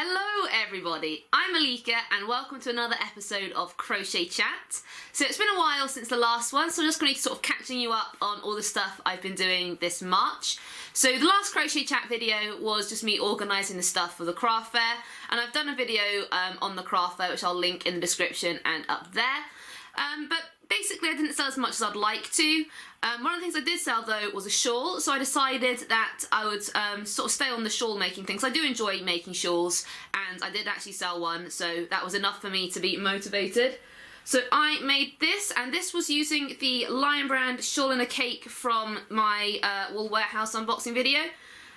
Hello everybody, I'm Malika and welcome to another episode of Crochet Chat. So it's been a while since the last one, so I'm just going to be sort of catching you up on all the stuff I've been doing this March. So the last Crochet Chat video was just me organising the stuff for the craft fair, and I've done a video on the craft fair which I'll link in the description and up there. But basically I didn't sell as much as I'd like to. One of the things I did sell though was a shawl, so I decided that I would sort of stay on the shawl making things. I do enjoy making shawls and I did actually sell one, so that was enough for me to be motivated. So I made this, and this was using the Lion Brand Shawl in a Cake from my Wool Warehouse unboxing video.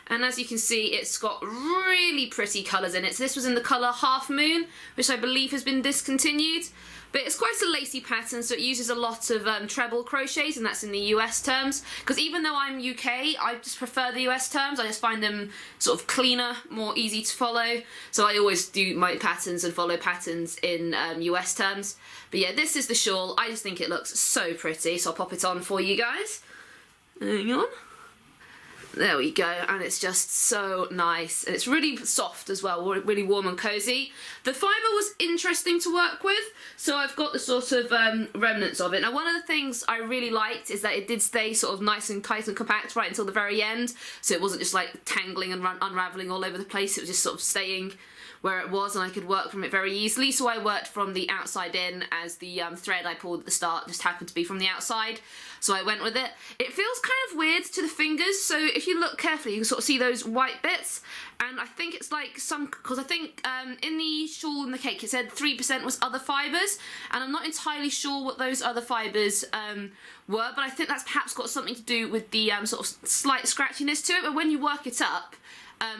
And as you can see, it's got really pretty colours in it. So this was in the colour Half Moon, which I believe has been discontinued. But it's quite a lacy pattern, so it uses a lot of treble crochets, and that's in the US terms. Because even though I'm UK, I just prefer the US terms. I just find them sort of cleaner, more easy to follow. So I always do my patterns and follow patterns in US terms. But yeah, this is the shawl. I just think it looks so pretty, so I'll pop it on for you guys. Hang on. There we go, and it's just so nice, and it's really soft as well, really warm and cozy. The fibre was interesting to work with, so I've got the sort of remnants of it. Now one of the things I really liked is that it did stay sort of nice and tight and compact right until the very end, so it wasn't just like tangling and unravelling all over the place, it was just sort of staying where it was, and I could work from it very easily. So I worked from the outside in, as the thread I pulled at the start just happened to be from the outside, so I went with it. It feels kind of weird to the fingers, so if you look carefully you can sort of see those white bits, and I think it's like because I think in the Shawl in the Cake it said 3% was other fibres, and I'm not entirely sure what those other fibres were, but I think that's perhaps got something to do with the sort of slight scratchiness to it. But when you work it up,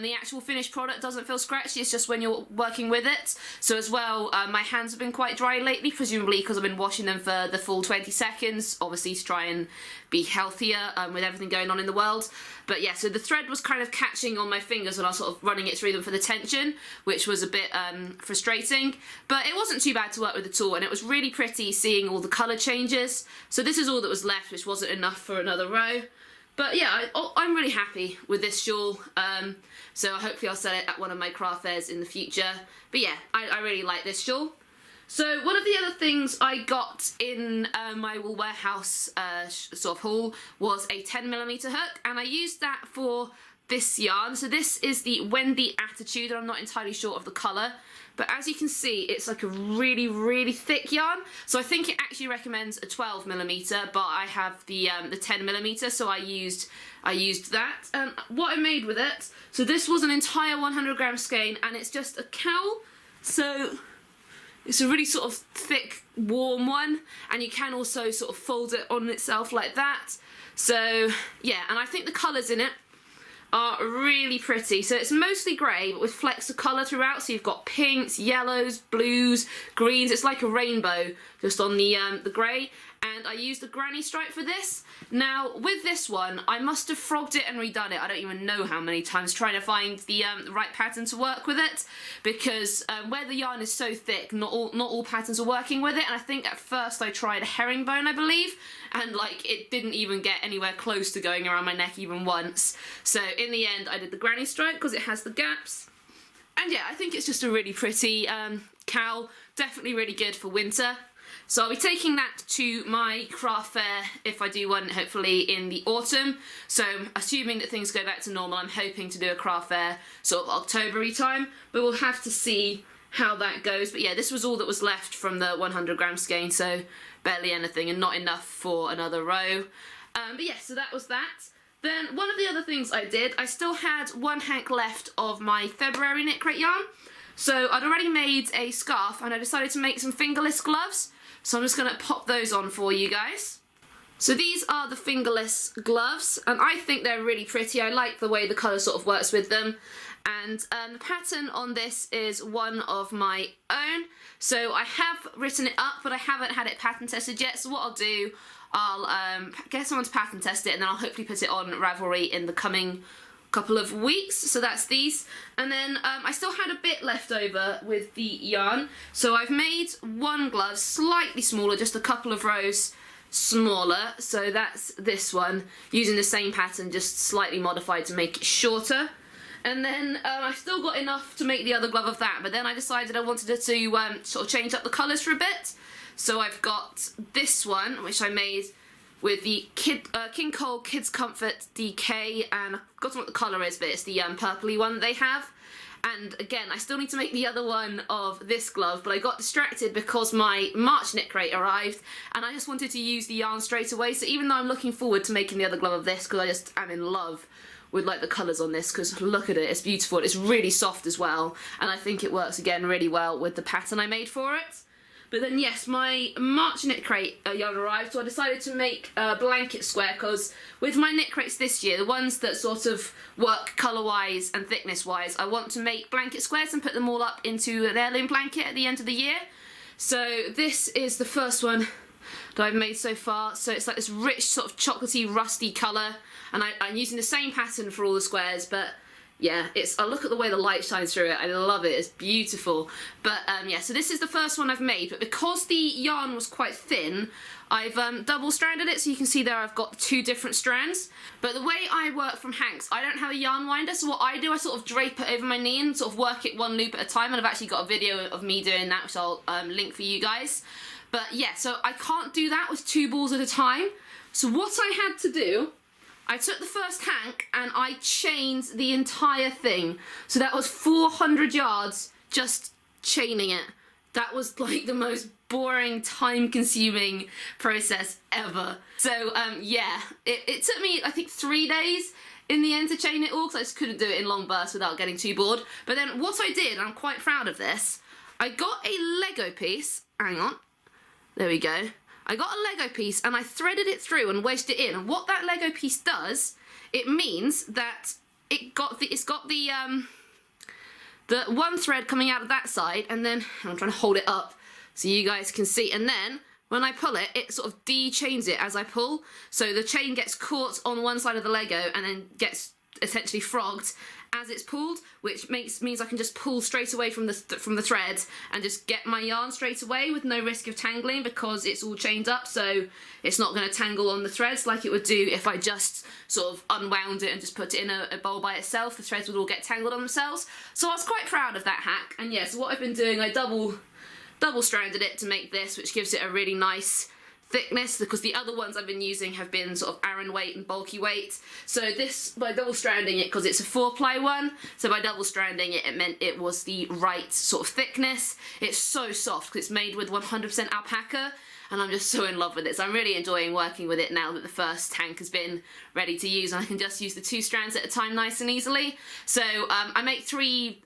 the actual finished product doesn't feel scratchy, it's just when you're working with it. So as well, my hands have been quite dry lately, presumably because I've been washing them for the full 20 seconds, obviously to try and be healthier with everything going on in the world. But yeah, so the thread was kind of catching on my fingers when I was sort of running it through them for the tension, which was a bit frustrating. But it wasn't too bad to work with at all, and it was really pretty seeing all the colour changes. So this is all that was left, which wasn't enough for another row. But yeah, I'm really happy with this shawl, so hopefully I'll sell it at one of my craft fairs in the future. But yeah, I really like this shawl. So one of the other things I got in my Wool Warehouse sort of haul was a 10mm hook, and I used that for this yarn. So this is the Wendy Attitude, and I'm not entirely sure of the colour, but as you can see it's like a really thick yarn, so I think it actually recommends a 12mm, but I have the 10mm, so I used that. What I made with it, so this was an entire 100g skein, and it's just a cowl, so it's a really sort of thick warm one, and you can also sort of fold it on itself like that. So yeah, and I think the colours in it are really pretty. So it's mostly grey but with flecks of colour throughout, so you've got pinks, yellows, blues, greens. It's like a rainbow just on the grey, and I used the granny stripe for this. Now with this one I must have frogged it and redone it, I don't even know how many times, trying to find the right pattern to work with it, because where the yarn is so thick not all patterns are working with it. And I think at first I tried a herringbone, I believe, and like it didn't even get anywhere close to going around my neck even once. So in the end I did the granny stripe because it has the gaps, and yeah, I think it's just a really pretty cowl, definitely really good for winter. So I'll be taking that to my craft fair if I do one, hopefully in the autumn. So assuming that things go back to normal, I'm hoping to do a craft fair sort of October-y time, but we'll have to see how that goes. But yeah, this was all that was left from the 100g skein, so barely anything and not enough for another row. But yeah, so that was that. Then one of the other things I did, I still had one hank left of my February knit crate yarn. So I'd already made a scarf and I decided to make some fingerless gloves. So I'm just going to pop those on for you guys. So these are the fingerless gloves, and I think they're really pretty. I like the way the colour sort of works with them. And the pattern on this is one of my own. So I have written it up, but I haven't had it pattern tested yet. So what I'll do, I'll get someone to pattern test it, and then I'll hopefully put it on Ravelry in the coming couple of weeks. So that's these, and then I still had a bit left over with the yarn, so I've made one glove slightly smaller, just a couple of rows smaller. So that's this one, using the same pattern, just slightly modified to make it shorter. And then I still got enough to make the other glove of that, but then I decided I wanted to sort of change up the colours for a bit. So I've got this one, which I made with the King Cowl Kids Comfort DK, and I've forgotten what the colour is, but it's the purpley one that they have. And again, I still need to make the other one of this glove, but I got distracted because my March knit crate arrived, and I just wanted to use the yarn straight away. So even though I'm looking forward to making the other glove of this, because I just am in love with like the colours on this, because look at it, it's beautiful. It's really soft as well, and I think it works again really well with the pattern I made for it. But then yes, my March knit crate yarn arrived, so I decided to make a blanket square, because with my knit crates this year, the ones that sort of work colour-wise and thickness-wise, I want to make blanket squares and put them all up into an heirloom blanket at the end of the year. So this is the first one that I've made so far. So it's like this rich sort of chocolatey, rusty colour, and I'm using the same pattern for all the squares, but yeah, I look at the way the light shines through it. I love it. It's beautiful. But yeah, so this is the first one I've made. But because the yarn was quite thin, I've double stranded it. So you can see there I've got 2 different strands. But the way I work from Hanks, I don't have a yarn winder. So what I do, I sort of drape it over my knee and sort of work it one loop at a time. And I've actually got a video of me doing that, which I'll link for you guys. But yeah, so I can't do that with 2 balls at a time. So what I had to do, I took the first hank and I chained the entire thing. So that was 400 yards just chaining it. That was like the most boring, time-consuming process ever. So yeah, it took me, I think, 3 days in the end to chain it all, because I just couldn't do it in long bursts without getting too bored. But then what I did, and I'm quite proud of this, I got a Lego piece. Hang on. There we go. I got a Lego piece and I threaded it through and wedged it in. And what that Lego piece does, it means that it's got the one thread coming out of that side, and then I'm trying to hold it up so you guys can see. And then when I pull it, it sort of de-chains it as I pull. So the chain gets caught on one side of the Lego and then gets essentially frogged as it's pulled, which means I can just pull straight away from the thread and just get my yarn straight away with no risk of tangling, because it's all chained up, so it's not going to tangle on the threads like it would do if I just sort of unwound it and just put it in a bowl by itself. The threads would all get tangled on themselves. So I was quite proud of that hack. And yeah, so what I've been doing, I double stranded it to make this, which gives it a really nice thickness, because the other ones I've been using have been sort of Aran weight and bulky weight. So this, by double stranding it, because it's a 4-ply one, so by double stranding it, it meant it was the right sort of thickness. It's so soft because it's made with 100% alpaca, and I'm just so in love with it. So I'm really enjoying working with it now that the first tank has been ready to use, and I can just use the 2 strands at a time nice and easily. So I make 3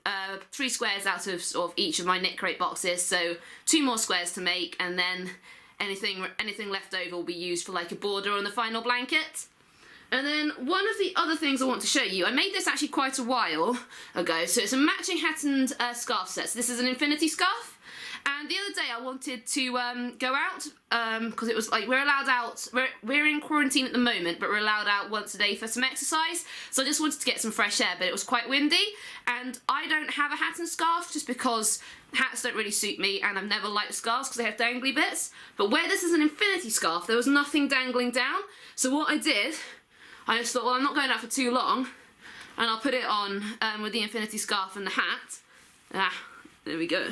squares out of sort of each of my knit crate boxes, so 2 more squares to make, and then anything left over will be used for like a border on the final blanket. And then one of the other things I want to show you, I made this actually quite a while ago, so it's a matching hat and scarf set. So this is an infinity scarf, and the other day I wanted to go out, because it was like we're allowed out, we're in quarantine at the moment, but we're allowed out once a day for some exercise, so I just wanted to get some fresh air, but it was quite windy, and I don't have a hat and scarf just because hats don't really suit me, and I've never liked scarves because they have dangly bits. But where this is an infinity scarf, there was nothing dangling down, so what I did, I just thought, well, I'm not going out for too long, and I'll put it on with the infinity scarf and the hat. There we go.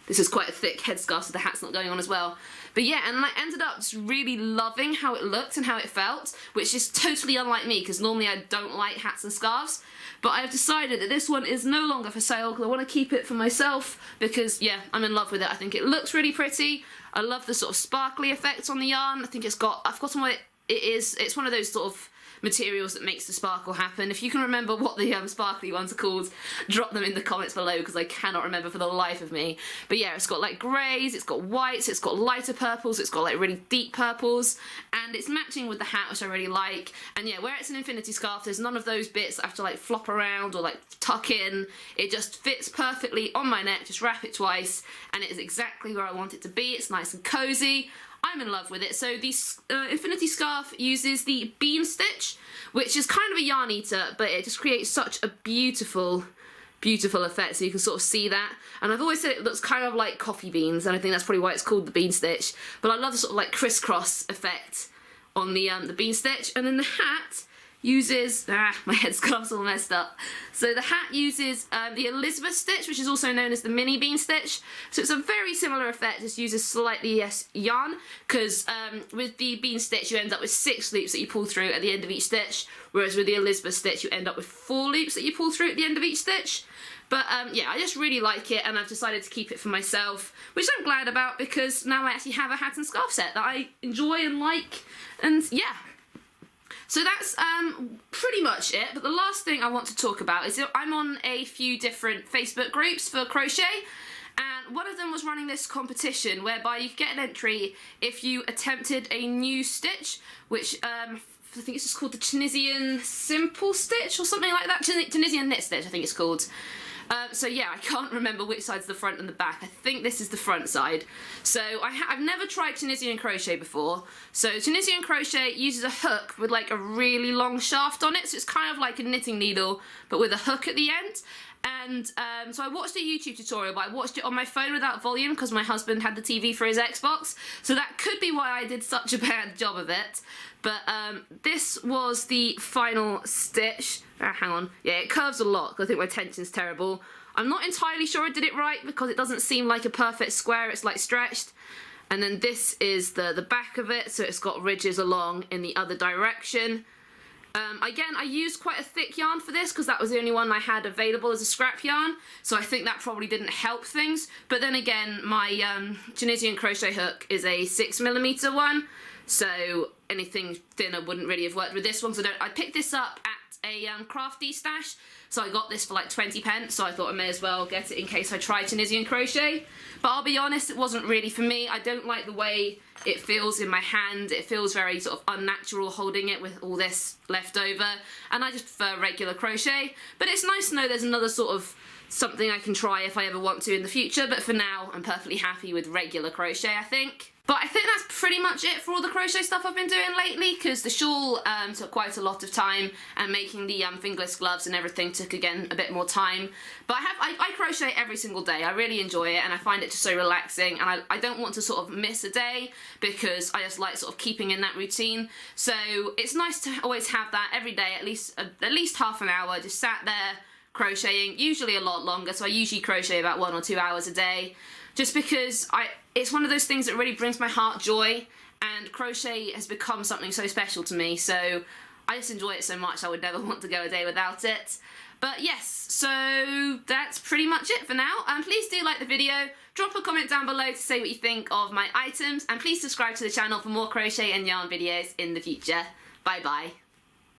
This is quite a thick headscarf, so the hat's not going on as well. But yeah, and I ended up just really loving how it looked and how it felt, which is totally unlike me, because normally I don't like hats and scarves. But I've decided that this one is no longer for sale, because I want to keep it for myself, because yeah, I'm in love with it. I think it looks really pretty. I love the sort of sparkly effects on the yarn. I think I've forgotten what it is. It's one of those sort of materials that makes the sparkle happen. If you can remember what the sparkly ones are called, drop them in the comments below, because I cannot remember for the life of me. But yeah, it's got like greys, it's got whites, it's got lighter purples, it's got like really deep purples, and it's matching with the hat, which I really like. And yeah, where it's an infinity scarf, there's none of those bits that I have to like flop around or like tuck in. It just fits perfectly on my neck, just wrap it twice, and it is exactly where I want it to be. It's nice and cozy. I'm in love with it. So the infinity scarf uses the bean stitch, which is kind of a yarn eater, but it just creates such a beautiful, beautiful effect. So you can sort of see that. And I've always said it looks kind of like coffee beans, and I think that's probably why it's called the bean stitch. But I love the sort of like crisscross effect on the bean stitch. And then the hat uses, my head's got all messed up. So the hat uses the Elizabeth stitch, which is also known as the mini bean stitch. So it's a very similar effect, just uses slightly less yarn, because with the bean stitch you end up with 6 loops that you pull through at the end of each stitch, whereas with the Elizabeth stitch you end up with 4 loops that you pull through at the end of each stitch. But yeah, I just really like it, and I've decided to keep it for myself, which I'm glad about, because now I actually have a hat and scarf set that I enjoy and like, and yeah. So that's pretty much it, but the last thing I want to talk about is I'm on a few different Facebook groups for crochet, and one of them was running this competition whereby you could get an entry if you attempted a new stitch, which I think it's just called the Tunisian Simple Stitch or something like that, Tunisian Knit Stitch I think it's called. So yeah, I can't remember which side's the front and the back. I think this is the front side. So I've never tried Tunisian crochet before. So Tunisian crochet uses a hook with like a really long shaft on it. So it's kind of like a knitting needle, but with a hook at the end. And so I watched a YouTube tutorial, but I watched it on my phone without volume because my husband had the TV for his Xbox. So that could be why I did such a bad job of it. But this was the final stitch. Hang on. Yeah, it curves a lot because I think my tension's terrible. I'm not entirely sure I did it right because it doesn't seem like a perfect square. It's like stretched. And then this is the back of it. So it's got ridges along in the other direction. Again, I used quite a thick yarn for this because that was the only one I had available as a scrap yarn, so I think that probably didn't help things. But then again, my Tunisian crochet hook is a 6mm one, so anything thinner wouldn't really have worked with this one. So I picked this up at a crafty stash, so I got this for like 20p, so I thought I may as well get it in case I try Tunisian crochet. But I'll be honest, it wasn't really for me. I don't like the way it feels in my hand. It feels very sort of unnatural holding it with all this left over, and I just prefer regular crochet. But it's nice to know there's another sort of something I can try if I ever want to in the future, but for now I'm perfectly happy with regular crochet, I think. But I think that's pretty much it for all the crochet stuff I've been doing lately, because the shawl took quite a lot of time, and making the fingerless gloves and everything took, again, a bit more time. But I crochet every single day. I really enjoy it, and I find it just so relaxing, and I don't want to sort of miss a day, because I just like sort of keeping in that routine. So it's nice to always have that every day, at least half an hour, just sat there crocheting, usually a lot longer, so I usually crochet about 1 or 2 hours a day, just because it's one of those things that really brings my heart joy, and crochet has become something so special to me, so I just enjoy it so much I would never want to go a day without it. But yes, so that's pretty much it for now. Please do like the video, drop a comment down below to say what you think of my items, and please subscribe to the channel for more crochet and yarn videos in the future. Bye bye.